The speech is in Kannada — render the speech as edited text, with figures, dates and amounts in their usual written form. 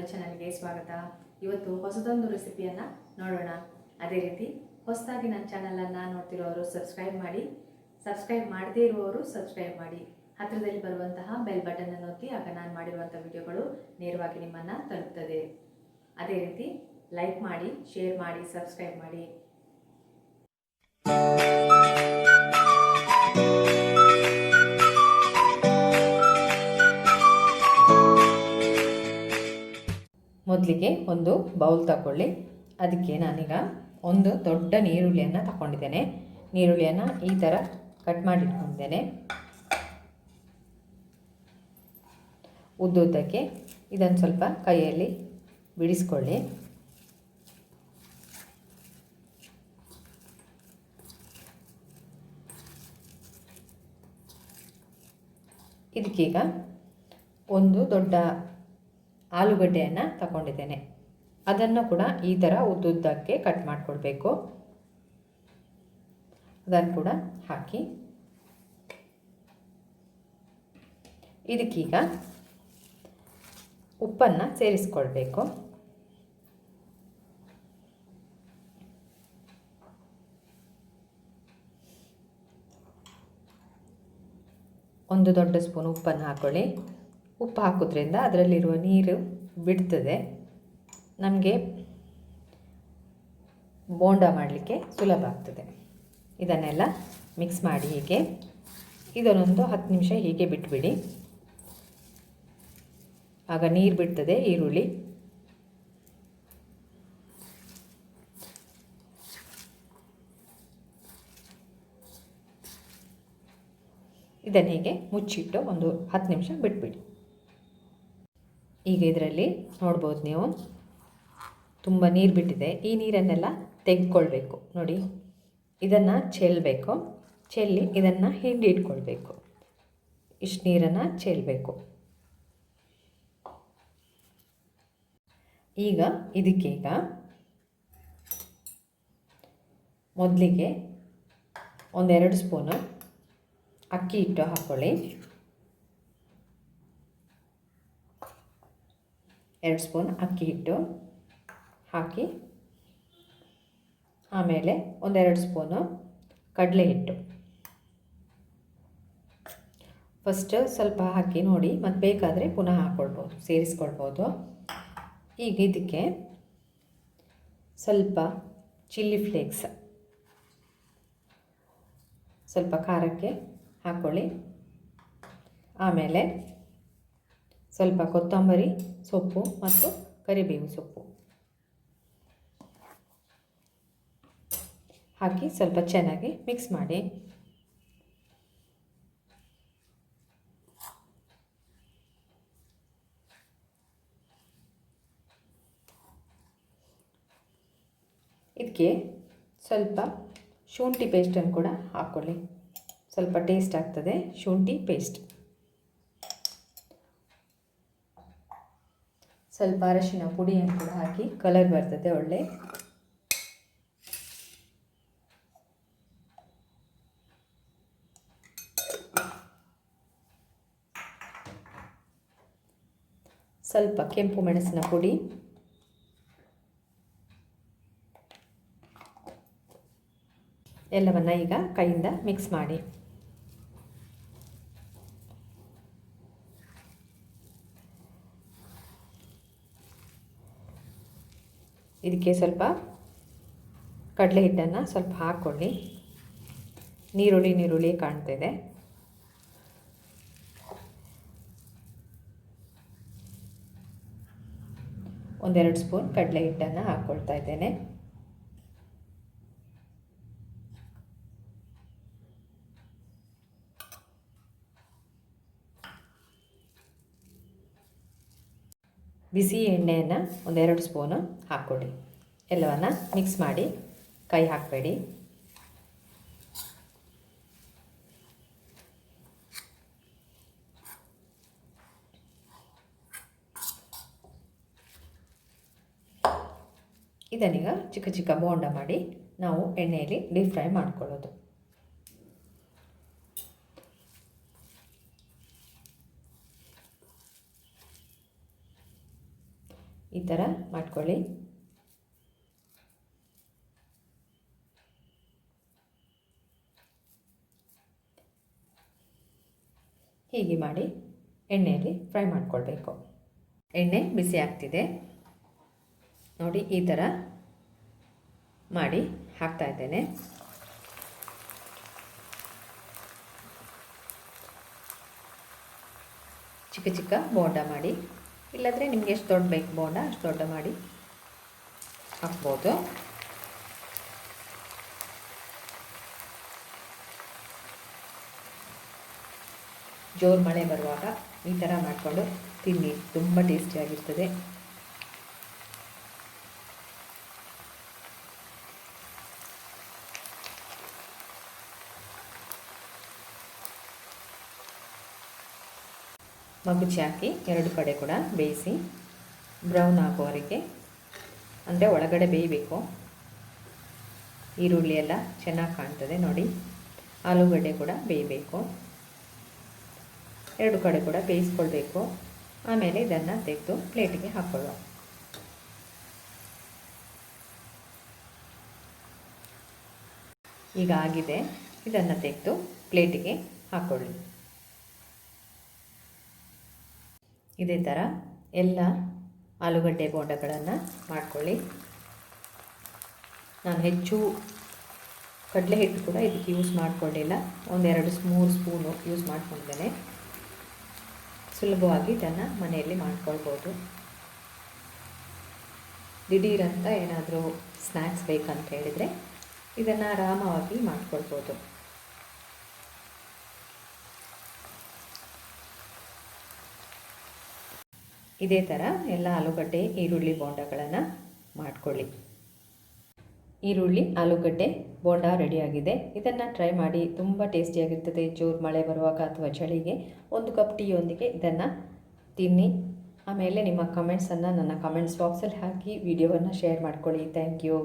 ಮಲ್ಲಿಗೆಮಾಡು ಚಾನಲ್ಗೆ ಸ್ವಾಗತ. ಇವತ್ತು ಹೊಸದೊಂದು ರೆಸಿಪಿಯನ್ನು ನೋಡೋಣ. ಅದೇ ರೀತಿ ಹೊಸದಾಗಿ ನನ್ನ ಚಾನಲನ್ನು ನೋಡ್ತಿರೋರು ಸಬ್ಸ್ಕ್ರೈಬ್ ಮಾಡಿ, ಸಬ್ಸ್ಕ್ರೈಬ್ ಮಾಡದೇ ಇರುವವರು ಸಬ್ಸ್ಕ್ರೈಬ್ ಮಾಡಿ, ಹತ್ತಿರದಲ್ಲಿ ಬರುವಂತಹ ಬೆಲ್ ಬಟನ್ ಅನ್ನು ಒತ್ತಿ, ಆಗ ನಾನು ಮಾಡಿರುವಂಥ ವಿಡಿಯೋಗಳು ನೇರವಾಗಿ ನಿಮ್ಮನ್ನು ತಲುಪ್ತದೆ. ಅದೇ ರೀತಿ ಲೈಕ್ ಮಾಡಿ, ಶೇರ್ ಮಾಡಿ, ಸಬ್ಸ್ಕ್ರೈಬ್ ಮಾಡಿ. ಮೊದಲಿಗೆ ಒಂದು ಬೌಲ್ ತಗೊಳ್ಳಿ. ಅದಕ್ಕೆ ನಾನೀಗ ಒಂದು ದೊಡ್ಡ ನೀರುಳ್ಳಿಯನ್ನು ತಗೊಂಡಿದ್ದೇನೆ. ನೀರುಳ್ಳಿಯನ್ನು ಈ ಥರ ಕಟ್ ಮಾಡಿಟ್ಕೊಂಡಿದ್ದೇನೆ. ಉದ್ದುದ್ದಕ್ಕೆ ಇದನ್ನು ಸ್ವಲ್ಪ ಕೈಯಲ್ಲಿ ಬಿಡಿಸ್ಕೊಳ್ಳಿ. ಇದಕ್ಕೀಗ ಒಂದು ದೊಡ್ಡ ಆಲೂಗಡ್ಡೆಯನ್ನು ತಗೊಂಡಿದ್ದೇನೆ. ಅದನ್ನು ಕೂಡ ಈ ಥರ ಉದ್ದುದ್ದಕ್ಕೆ ಕಟ್ ಮಾಡಿಕೊಳ್ಬೇಕು. ಅದನ್ನು ಕೂಡ ಹಾಕಿ ಇದಕ್ಕೀಗ ಉಪ್ಪನ್ನು ಸೇರಿಸ್ಕೊಳ್ಬೇಕು. ಒಂದು ದೊಡ್ಡ ಸ್ಪೂನ್ ಉಪ್ಪನ್ನು ಹಾಕ್ಕೊಳ್ಳಿ. ಉಪ್ಪು ಹಾಕೋದ್ರಿಂದ ಅದರಲ್ಲಿರುವ ನೀರು ಬಿಡ್ತದೆ. ನಮಗೆ ಬೋಂಡ ಮಾಡಲಿಕ್ಕೆ ಸುಲಭ ಆಗ್ತದೆ. ಇದನ್ನೆಲ್ಲ ಮಿಕ್ಸ್ ಮಾಡಿ ಹೀಗೆ ಇದನ್ನೊಂದು 10 ನಿಮಿಷ ಹೀಗೆ ಬಿಟ್ಬಿಡಿ. ಆಗ ನೀರು ಬಿಡ್ತದೆ ಈರುಳ್ಳಿ. ಇದನ್ನು ಹೀಗೆ ಮುಚ್ಚಿಟ್ಟು ಒಂದು 10 ನಿಮಿಷ ಬಿಟ್ಬಿಡಿ. ಈಗ ಇದರಲ್ಲಿ ನೋಡ್ಬೋದು ನೀವು, ತುಂಬ ನೀರು ಬಿಟ್ಟಿದೆ. ಈ ನೀರನ್ನೆಲ್ಲ ತೆಗೆದುಕೊಳ್ಬೇಕು. ನೋಡಿ, ಇದನ್ನು ಚೆಲ್ಲಬೇಕು. ಚೆಲ್ಲಿ ಇದನ್ನು ಹಿಂಡಿ ಇಟ್ಕೊಳ್ಬೇಕು. ಇಷ್ಟು ನೀರನ್ನು ಚೆಲ್ಲಬೇಕು. ಈಗ ಇದಕ್ಕೀಗ ಮೊದಲಿಗೆ 1-2 ಸ್ಪೂನು ಅಕ್ಕಿ ಹಿಟ್ಟು ಹಾಕ್ಕೊಳ್ಳಿ. 2 ಸ್ಪೂನ್ ಅಕ್ಕಿ ಹಿಟ್ಟು ಹಾಕಿ, ಆಮೇಲೆ 1-2 ಸ್ಪೂನು ಕಡಲೆ ಹಿಟ್ಟು. ಫಸ್ಟ್ ಸ್ವಲ್ಪ ಹಾಕಿ ನೋಡಿ, ಮತ್ತು ಬೇಕಾದರೆ ಪುನಃ ಹಾಕ್ಕೊಳ್ಬೋದು, ಸೇರಿಸ್ಕೊಳ್ಬೋದು. ಈಗ ಇದಕ್ಕೆ ಸ್ವಲ್ಪ ಚಿಲ್ಲಿ ಫ್ಲೇಕ್ಸ್, ಸ್ವಲ್ಪ ಖಾರಕ್ಕೆ ಹಾಕ್ಕೊಳ್ಳಿ. ಆಮೇಲೆ ಸ್ವಲ್ಪ ಕೊತ್ತಂಬರಿ ಸೊಪ್ಪು ಮತ್ತು ಕರಿಬೇವು ಸೊಪ್ಪು ಹಾಕಿ ಸ್ವಲ್ಪ ಚೆನ್ನಾಗಿ ಮಿಕ್ಸ್ ಮಾಡಿ. ಇದಕ್ಕೆ ಸ್ವಲ್ಪ ಶುಂಠಿ ಪೇಸ್ಟನ್ನು ಕೂಡ ಹಾಕ್ಕೊಳ್ಳಿ. ಸ್ವಲ್ಪ ಟೇಸ್ಟ್ ಆಗ್ತದೆ ಶುಂಠಿ ಪೇಸ್ಟ್. ಸ್ವಲ್ಪ ಅರಶಿನ ಪುಡಿಯನ್ನು ಕೂಡ ಹಾಕಿ, ಕಲರ್ ಬರ್ತದೆ ಒಳ್ಳೆ. ಸ್ವಲ್ಪ ಕೆಂಪು ಮೆಣಸಿನ ಪುಡಿ, ಎಲ್ಲವನ್ನು ಈಗ ಕೈಯಿಂದ ಮಿಕ್ಸ್ ಮಾಡಿ. ಇದಕ್ಕೆ ಸ್ವಲ್ಪ ಕಡಲೆ ಹಿಟ್ಟನ್ನು ಸ್ವಲ್ಪ ಹಾಕ್ಕೊಳ್ಳಿ. ನೀರುಳ್ಳಿ ಕಾಣ್ತಿದೆ. ಒಂದೆರಡು ಸ್ಪೂನ್ ಕಡಲೆ ಹಿಟ್ಟನ್ನು ಹಾಕ್ಕೊಳ್ತಾ ಇದ್ದೇನೆ. ಬಿಸಿ ಎಣ್ಣೆಯನ್ನು 1-2 ಸ್ಪೂನು ಹಾಕ್ಕೊಳ್ಳಿ. ಎಲ್ಲವನ್ನು ಮಿಕ್ಸ್ ಮಾಡಿ, ಕೈ ಹಾಕಬೇಡಿ. ಇದನ್ನೀಗ ಚಿಕ್ಕ ಚಿಕ್ಕ ಬೋಂಡ ಮಾಡಿ ನಾವು ಎಣ್ಣೆಯಲ್ಲಿ ಡೀಪ್ ಫ್ರೈ ಮಾಡ್ಕೊಳ್ಳೋದು. ಈ ಥರ ಮಾಡ್ಕೊಳ್ಳಿ. ಹೀಗೆ ಮಾಡಿ ಎಣ್ಣೆಯಲ್ಲಿ ಫ್ರೈ ಮಾಡ್ಕೊಳ್ಬೇಕು. ಎಣ್ಣೆ ಬಿಸಿ ಆಗ್ತಿದೆ ನೋಡಿ, ಈ ಥರ ಮಾಡಿ ಹಾಕ್ತಾ ಇದ್ದೇನೆ. ಚಿಕ್ಕ ಚಿಕ್ಕ ಬೋಂಡ ಮಾಡಿ, ಇಲ್ಲಾಂದರೆ ನಿಮಗೆ ಎಷ್ಟು ದೊಡ್ಡ ಬೇಕು ಬೋಂಡ ಅಷ್ಟು ದೊಡ್ಡ ಮಾಡಿ ಹಾಕ್ಬೋದು. ಜೋರು ಮಳೆ ಬರುವಾಗ ಈ ಥರ ಮಾಡಿಕೊಂಡು ತಿನ್ನಿ, ತುಂಬ ಟೇಸ್ಟಿಯಾಗಿರ್ತದೆ. ಮಗುಚಿ ಹಾಕಿ 2 ಕಡೆ ಕೂಡ ಬೇಯಿಸಿ ಬ್ರೌನ್ ಆಗೋವರೆಗೆ, ಅಂದರೆ ಒಳಗಡೆ ಬೇಯಬೇಕು. ಈರುಳ್ಳಿ ಎಲ್ಲ ಚೆನ್ನಾಗಿ ಕಾಣ್ತದೆ ನೋಡಿ. ಆಲೂಗಡ್ಡೆ ಕೂಡ ಬೇಯಬೇಕು, 2 ಕಡೆ ಕೂಡ ಬೇಯಿಸ್ಕೊಳ್ಬೇಕು. ಆಮೇಲೆ ಇದನ್ನು ತೆಗೆದು ಪ್ಲೇಟಿಗೆ ಹಾಕ್ಕೊಳ್ಳುವ. ಈಗ ಆಗಿದೆ, ಇದನ್ನು ತೆಗೆದು ಪ್ಲೇಟಿಗೆ ಹಾಕ್ಕೊಳ್ಳಿ. ಇದೇ ಥರ ಎಲ್ಲ ಆಲೂಗಡ್ಡೆ ಬೋಂಡಗಳನ್ನು ಮಾಡ್ಕೊಳ್ಳಿ. ನಾನು ಹೆಚ್ಚು ಕಡಲೆ ಹಿಟ್ಟು ಕೂಡ ಇದಕ್ಕೆ ಯೂಸ್ ಮಾಡಿಕೊಂಡಿಲ್ಲ, 1-2-3 ಸ್ಪೂನು ಯೂಸ್ ಮಾಡ್ಕೊಂಡಿದ್ದೇನೆ. ಸುಲಭವಾಗಿ ಇದನ್ನು ಮನೆಯಲ್ಲಿ ಮಾಡ್ಕೊಳ್ಬೋದು. ದಿಢೀರಂತ ಏನಾದರೂ ಸ್ನ್ಯಾಕ್ಸ್ ಬೇಕಂತ ಹೇಳಿದರೆ ಇದನ್ನು ಆರಾಮವಾಗಿ ಮಾಡ್ಕೊಳ್ಬೋದು. ಇದೇ ಥರ ಎಲ್ಲ ಆಲೂಗಡ್ಡೆ ಈರುಳ್ಳಿ ಬೋಂಡಗಳನ್ನು ಮಾಡ್ಕೊಳ್ಳಿ. ಈರುಳ್ಳಿ ಆಲೂಗಡ್ಡೆ ಬೋಂಡ ರೆಡಿಯಾಗಿದೆ. ಇದನ್ನು ಟ್ರೈ ಮಾಡಿ, ತುಂಬ ಟೇಸ್ಟಿಯಾಗಿರ್ತದೆ. ಜೋರು ಮಳೆ ಬರುವಾಗ ಅಥವಾ ಚಳಿಗೆ 1 ಕಪ್ ಟೀಯೊಂದಿಗೆ ಇದನ್ನು ತಿನ್ನಿ. ಆಮೇಲೆ ನಿಮ್ಮ ಕಮೆಂಟ್ಸನ್ನು ನನ್ನ ಕಮೆಂಟ್ಸ್ ಬಾಕ್ಸಲ್ಲಿ ಹಾಕಿ ವಿಡಿಯೋವನ್ನು ಶೇರ್ ಮಾಡ್ಕೊಳ್ಳಿ. Thank you.